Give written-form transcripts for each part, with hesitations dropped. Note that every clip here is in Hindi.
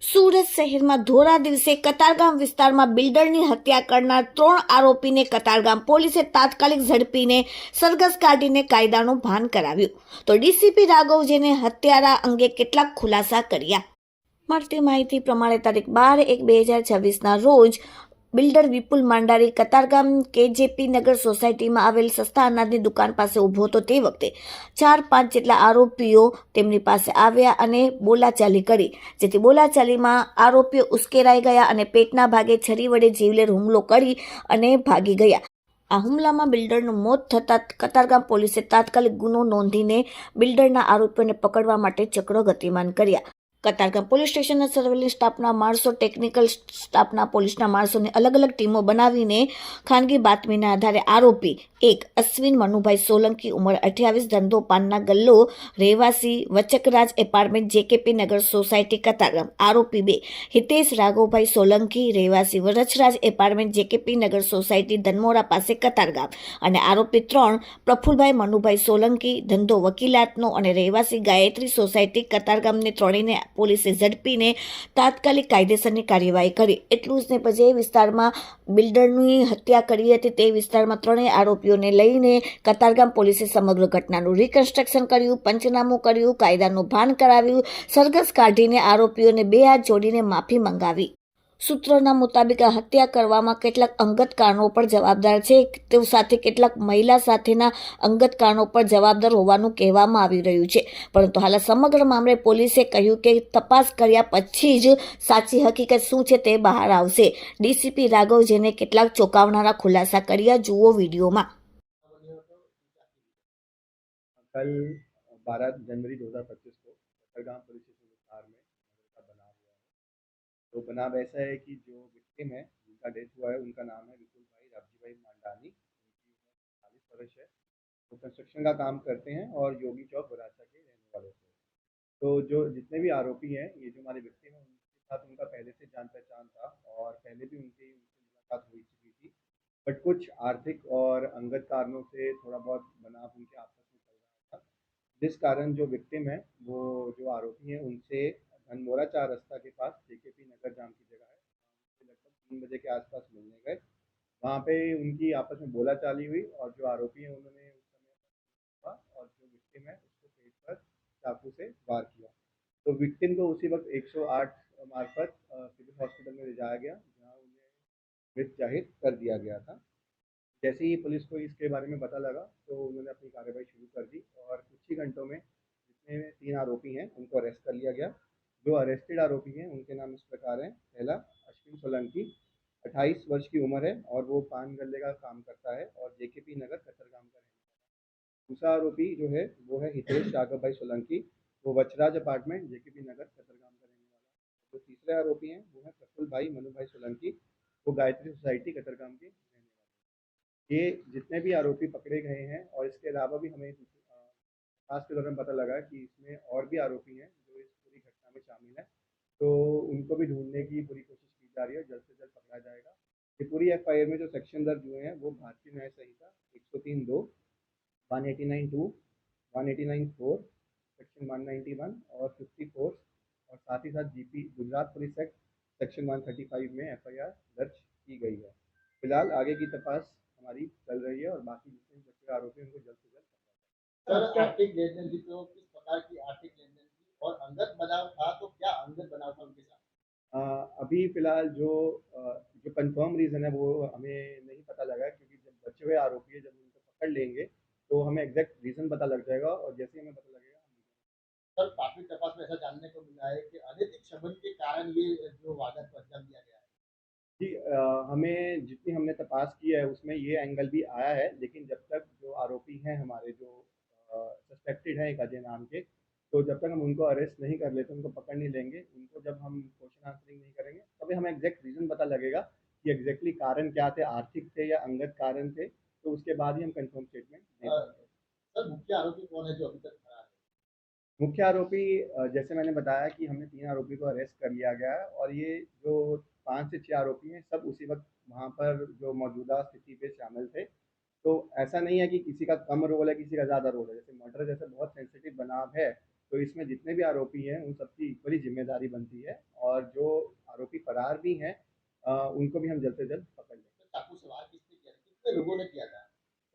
સુરત શહેરમાં ધોરા દિવસે કતારગામ વિસ્તારમાં બિલ્ડરની હત્યા કરનાર 3 આરોપીને કતારગામ પોલીસે તાત્કાલિક ઝડપીને સરઘસ કાઢીને કાયદાનું ભાન કરાવ્યું. તો ડીસીપી રાઘવજીને હત્યારા અંગે કેટલાક ખુલાસા કર્યા. મળતી માહિતી પ્રમાણે તારીખ 12/1/2026ના રોજ બિલ્ડર વિપુલ માંડારી કતારગામ કેજેપી નગર સોસાયટીમાં આવેલ સસ્તા અનાજની દુકાન પાસે ઊભો હતો. તે વખતે 4-5 જેટલા આરોપીઓ તેમની પાસે આવ્યા અને બોલાચાલી કરી, જેથી બોલાચાલીમાં આરોપીઓ ઉશ્કેરાઈ ગયા અને પેટના ભાગે છરી વડે જીવલેણ હુમલો કરી અને ભાગી ગયા. આ હુમલામાં બિલ્ડરનું મોત થતાં કતારગામ પોલીસે તાત્કાલિક ગુનો નોંધીને બિલ્ડરના આરોપીઓને પકડવા માટે ચક્રો ગતિમાન કર્યા. કતારગામ પોલીસ સ્ટેશનના સર્વેલન્સ સ્ટાફના માણસો, ટેકનિકલ સ્ટાફના પોલીસના માણસોની અલગ અલગ ટીમો બનાવીને ખાનગી બાતમીના આધારે આરોપી 1 અશ્વિન મનુભાઈ સોલંકી, ઉંમર 28, ધંધો પાનના ગલ્લો, રહેવાસી વચકરાજ એપાર્ટમેન્ટ, જેકેપી નગર સોસાયટી, કતારગામ. આરોપી 2 હિતેશ રાઘવભાઈ સોલંકી, રહેવાસી વરછરાજ એપાર્ટમેન્ટ, જેકેપી નગર સોસાયટી, ધનમોરા પાસે, કતારગામ. અને આરોપી 3 પ્રફુલભાઈ મનુભાઈ સોલંકી, ધંધો વકીલાતનો અને રહેવાસી ગાયત્રી સોસાયટી, કતારગામને ત્રણેયને પોલીસે ઝડપીને તાત્કાલિક કાયદેસરની કાર્યવાહી કરી. એટલું જ ને, જે વિસ્તારમાં બિલ્ડરની હત્યા કરી હતી તે વિસ્તારમાં ત્રણેય આરોપીઓને લઈને કતારગામ પોલીસે સમગ્ર ઘટનાનું રિકન્સ્ટ્રક્શન કર્યું, પંચનામું કર્યું, કાયદાનું ભાન કરાવ્યું, સરઘસ કાઢીને આરોપીઓને 2 હાથ જોડીને માફી મંગાવી. સૂત્રોના મુતાબિક આ હત્યા કરવામાં કેટલાક અંગત કારણો પણ જવાબદાર છે, તે સાથે કેટલાક મહિલા સાથેના અંગત કારણો પણ જવાબદાર હોવાનું કહેવામાં આવી રહ્યું છે. પરંતુ હાલ સમગ્ર મામલે પોલીસે કહ્યું કે તપાસ કર્યા પછી જ સાચી હકીકત શું છે તે બહાર આવશે. ડીસીપી રાઘવજીને કેટલાક ચોંકાવનારા ખુલાસા કર્યા, જુઓ વિડીયોમાં. कल 12 जनवरी 2025 को कतारगाम पुलिस स्टेशन विस्तार में मर्डर का बनाव हुआ है। तो बनाव ऐसा है कि जो विक्टिम है, जिनका डेथ हुआ है, उनका नाम है विपुल भाई रावजी भाई मांडानी। उनकी उम्र 40 वर्ष है। वो कंस्ट्रक्शन का काम करते हैं और योगी चौक बरासा के रहने वाले थे। तो जो जितने भी आरोपी हैं, ये जो हमारे विक्टिम है, उनके साथ उनका पहले से जान पहचान था और पहले भी उनसे मुलाकात हुई चुकी थी। बट कुछ आर्थिक और अंगत कारणों से थोड़ा बहुत बनाव उनके आपस में चल रहा था, जिस कारण जो विक्टिम है, वो जो आरोपी हैं, उनसे धनमोरा 4 रास्ता के पास जेकेपी नगर जाम की जगह है, लगभग 3 बजे के आसपास मिलने गए। वहाँ पे उनकी आपस में बोलाचाली हुई और जो आरोपी हैं उन्होंने उस समय और जो विक्टिम है उसको पेट पर चाकू से वार किया। तो विक्टिम को उसी वक्त 108 मार्फत सिविल हॉस्पिटल में ले जाया गया, जहाँ उन्हें मृत जाहिर कर दिया गया था। जैसे ही पुलिस को इसके बारे में पता लगा तो उन्होंने अपनी कार्रवाई शुरू कर दी और कुछ ही घंटों में जितने 3 आरोपी हैं उनको अरेस्ट कर लिया गया। जो अरेस्टेड आरोपी हैं उनके नाम इस प्रकार हैं। पहला अश्विन सोलंकी, 28 वर्ष की उम्र है और वो पान गल्ले का काम करता है और जेकेपी नगर कतरगाम का रहने वाला है। दूसरा आरोपी जो है वो है हितेश राघव भाई सोलंकी, वो वचराज अपार्टमेंट जेकेपी नगर कतरगाम का रहने वाला है। जो तीसरे आरोपी हैं वो है प्रफुल भाई मनु भाई सोलंकी, वो गायत्री सोसाइटी कतरगाम के रहने वाले हैं। ये जितने भी आरोपी पकड़े गए हैं और इसके अलावा भी हमें जांच के दौरान पता लगा कि इसमें और भी आरोपी हैं जो इस पूरी घटना में शामिल हैं। तो उनको भी ढूंढने की पूरी कोशिश की जा रही है, जल्द से जल्द पकड़ा जाएगा। ये पूरी एफआईआर में जो सेक्शन दर्ज हुए हैं वो भारतीय न्याय संहिता 103(2), 189(2), 189(4), सेक्शन 191 और 54 और साथ ही साथ GP Gujarat police act section 135 में एफआईआर दर्ज की गई है। फिलहाल आगे की तपास हमारी चल रही है और बाकी जितने बचे आरोपी उनको जल्द से जल्द सर, आर्थिक लेन-देन थी तो किस प्रकार की आर्थिक लेन-देन थी और अंगत बनाव था तो क्या अंगत बनाव था उनके साथ? अभी फिलहाल जो कंफर्म रीज़न है वो हमें नहीं पता लगा, क्योंकि जब बचे हुए आरोपी है, जब उनको पकड़ लेंगे तो हमें एग्जैक्ट रीज़न पता लग जाएगा और जैसे ही हमें पता लगेगा सर, प्राथमिक तपास में ऐसा जानने को मिला है कि अनैतिक संबंध के कारण ये जो वारदात को अंजाम दिया गया है। जी, हमें जितनी हमने तपास की है उसमें ये एंगल भी आया है, लेकिन जब तक जो आरोपी हैं हमारे, जो सस्पेक्टेड हैं एक अजय नाम के, तो जब तक हम उनको अरेस्ट नहीं कर लेते, उनको पकड़ नहीं लेंगे, उनको जब हम क्वेश्चन आंसरिंग नहीं करेंगे, तभी हमें एग्जैक्ट रीज़न पता लगेगा कि एग्जैक्टली कारण क्या थे, आर्थिक थे या अंगत कारण थे। तो उसके बाद ही हम कंफर्म स्टेटमेंट दे पाएंगे। सर, मुख्य आरोपी कौन है जो अभी तक फरार है? मुख्य आरोपी, जैसे मैंने बताया कि हमने 3 आरोपी को अरेस्ट कर लिया गया है और ये जो 5 से 6 आरोपी हैं सब उसी वक्त वहाँ पर जो मौजूदा स्थिति पे शामिल थे। तो ऐसा नहीं है कि किसी का कम रोल है, किसी का ज़्यादा रोल है। जैसे मर्डर जैसे बहुत सेंसिटिव बनाव है, तो इसमें जितने भी आरोपी हैं उन सबकी इक्वली जिम्मेदारी बनती है, और जो आरोपी फरार भी हैं उनको भी हम जल्द से जल्द पकड़ लेंगे। तो चाकू से वार किसने किया, कितने लोगों ने किया था?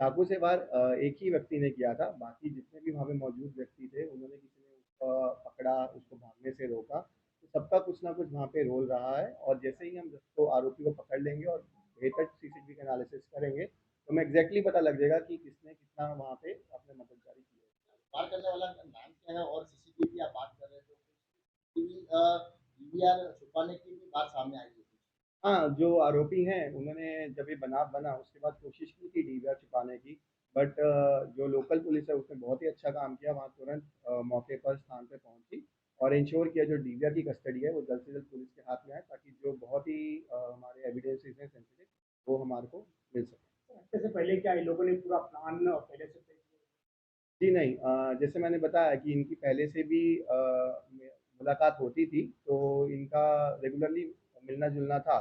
चाकू से वार एक ही व्यक्ति ने किया था, बाकी जितने भी वहाँ पे मौजूद व्यक्ति थे उन्होंने, किसी ने उसका पकड़ा, उसको भागने से रोका, तो सबका कुछ ना कुछ वहाँ पे रोल रहा है। और जैसे ही हम उसको आरोपी को पकड़ लेंगे और बेहतर सीसीटीवी का एनालिसिस करेंगे तो हमें एग्जैक्टली पता लग जाएगा कि किसने कितना वहाँ पे अपने मददगारी की है। वार करने वाला का नाम क्या है? और सीसीटीवी की आप बात कर रहे थे, डीवीआर छुपाने की भी बात सामने आई है। हाँ, जो आरोपी हैं उन्होंने जब ये बनाव बना उसके बाद कोशिश की थी डीवीआर छुपाने की, बट जो लोकल पुलिस है उसने बहुत ही अच्छा काम किया, वहाँ तुरंत मौके पर स्थान पे पहुंची और इंश्योर किया जो डीवीआर की कस्टडी है वो जल्द से जल्द पुलिस के हाथ में आए, ताकि जो बहुत ही हमारे एविडेंसेस हैं सेंसिटिव वो हमारे को मिल सके। हफ्ते से पहले क्या इन लोगों ने पूरा प्लान पहले से तय किया? जी नहीं, जैसे मैंने बताया कि इनकी पहले से भी मुलाकात होती थी, तो इनका रेगुलरली मिलना-जुलना था।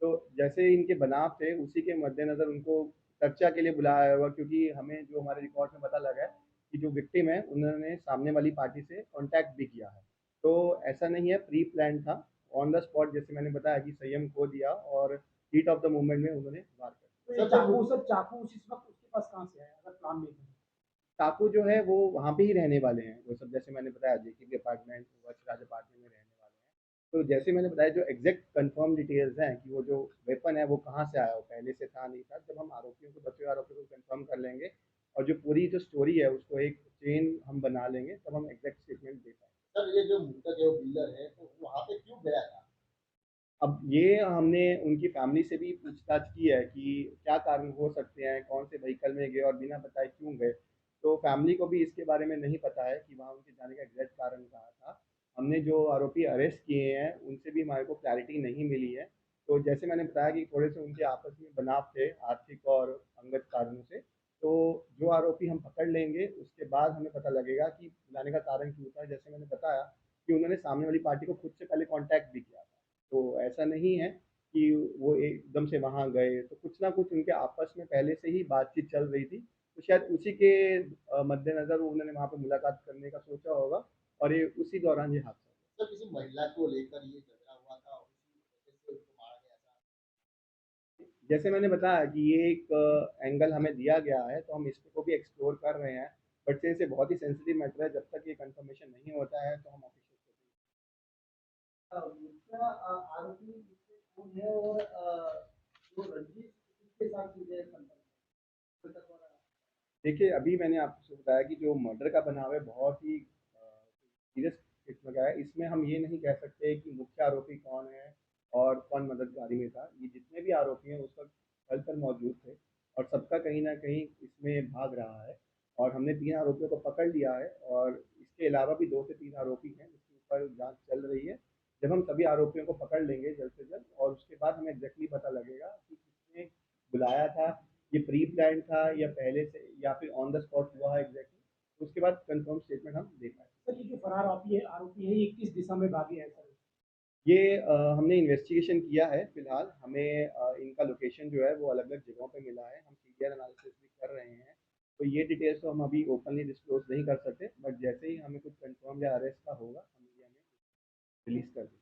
तो जैसे इनके बनाव थे उसी के मद्देनज़र उनको चर्चा के लिए बुलाया होगा, क्योंकि हमें जो हमारे रिकॉर्ड में पता लगा है कि जो विक्टिम है उन्होंने सामने वाली पार्टी से कॉन्टैक्ट भी किया है। तो ऐसा नहीं है, प्री प्लान्ड था, ऑन द स्पॉट जैसे मैंने बताया कि संयम खो दिया और हीट ऑफ द मोमेंट में उन्होंने वार कर दिया। तो ये चाकू इस वक्त उसके पास कहाँ से आया अगर प्लान नहीं था? टापू जो है वो वहाँ पे ही रहने वाले हैं, वो सब जैसे मैंने बताया जेकेबी अपार्टमेंट, वज्रराज अपार्टमेंट में रहने वाले हैं। तो जैसे मैंने बताया जो एग्जैक्ट कंफर्म डिटेल्स हैं कि वो जो वेपन है वो कहाँ से आया, वो पहले से था नहीं था, जब हम आरोपियों को, बचे हुए आरोपियों को कंफर्म कर लेंगे और जो पूरी जो स्टोरी है उसको एक चेन हम बना लेंगे, तब हम एग्जैक्ट स्टेटमेंट दे पाएंगे। सर, ये जो मृतक है वो बिल्डर है, तो वहाँ पे क्यों गया था? अब ये हमने उनकी फैमिली से भी पूछताछ की है कि क्या कारण हो सकते हैं, कौन से व्हीकल में गए और बिना बताए क्यों गए। तो फैमिली को भी इसके बारे में नहीं पता है कि वहाँ उनके जाने का एग्जैक्ट कारण क्या था। हमने जो आरोपी अरेस्ट किए हैं उनसे भी हमारे को क्लैरिटी नहीं मिली है। तो जैसे मैंने बताया कि थोड़े से उनके आपस में बनाव थे आर्थिक और अंगत कारणों से। तो जो आरोपी हम पकड़ लेंगे उसके बाद हमें पता लगेगा कि बुलाने का कारण क्यों था। जैसे मैंने बताया कि उन्होंने सामने वाली पार्टी को खुद से पहले कॉन्टैक्ट भी किया था। तो ऐसा नहीं है कि वो एकदम से वहाँ गए, तो कुछ ना कुछ उनके आपस में पहले से ही बातचीत चल रही थी, तो शायद उसी के मद्देनज़र उन्होंने वहाँ पे मुलाकात करने का सोचा होगा और ये उसी दौरान ये हादसा हुआ। सर, किसी महिला को लेकर ये झगड़ा हुआ था और उसी वजह से उसको मारा गया था? जैसे मैंने बताया कि ये एक एंगल हमें दिया गया है, तो हम इसको भी एक्सप्लोर कर रहे हैं, बट सिंस ये बहुत ही सेंसिटिव मैटर है, जब तक ये कंफर्मेशन नहीं होता है तो हम ऑफिशियल दूसरा आरोपी इससे कौन है और जो रंजीत किसके साथ सीधे संपर्क है? देखिए, अभी मैंने आपको बताया कि जो मर्डर का बनाव है बहुत ही सीरियस किस्म का है। इसमें हम ये नहीं कह सकते कि मुख्य आरोपी कौन है और कौन मददगारी में था। ये जितने भी आरोपी हैं उस वक़्त स्थल पर मौजूद थे और सबका कहीं न कहीं इसमें भाग रहा है, और हमने 3 आरोपियों को पकड़ लिया है और इसके अलावा भी 2 से 3 आरोपी हैं जिसके ऊपर जाँच चल रही है। जब हम सभी आरोपियों को पकड़ लेंगे जल्द से जल्द और उसके बाद हमें एग्ज़ैक्टली पता लगेगा कि किसने बुलाया था, ये प्री प्लान्ड था या पहले से या फिर ऑन द स्पॉट हुआ है एग्ज़ैक्टली। उसके बाद कन्फर्म स्टेटमेंट हम दे पाएँगे। सर ये जो फरार आरोपी है ये किस दिशा में भागे हैं सर? ये हमने इन्वेस्टिगेशन किया है फिलहाल, हमें इनका लोकेशन जो है वो अलग-अलग जगहों पे मिला है। हम सीडीआर एनालिसिस भी कर रहे हैं। तो ये डिटेल्स तो हम अभी ओपनली डिस्क्लोज़ नहीं कर सकते, बट जैसे ही हमें कुछ कन्फर्म या अरेस्ट का होगा, हम ये हमें रिलीज़ कर देंगे।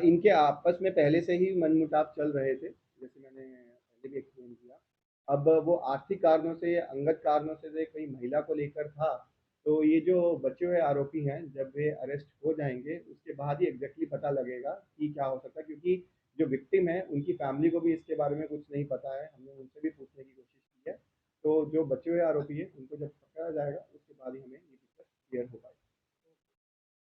इनके आपस में पहले से ही मनमुटाव चल रहे थे, जैसे मैंने पहले भी एक्सप्लेन किया। अब वो आर्थिक कारणों से, अंगत कारणों से कहीं महिला को लेकर था, तो ये जो बचे हुए आरोपी हैं, जब वे अरेस्ट हो जाएँगे, उसके बाद ही एग्ज़ैक्टली पता लगेगा कि क्या हो सकता है, क्योंकि जो विक्टिम है, उनकी फैमिली को भी इसके बारे में कुछ नहीं पता है। हमने उनसे भी पूछने की कोशिश की है। तो जो बचे हुए आरोपी हैं, उनको जब पकड़ा जाएगा, उसके बाद ही हमें ये पिक्चर क्लियर हो पाएगी।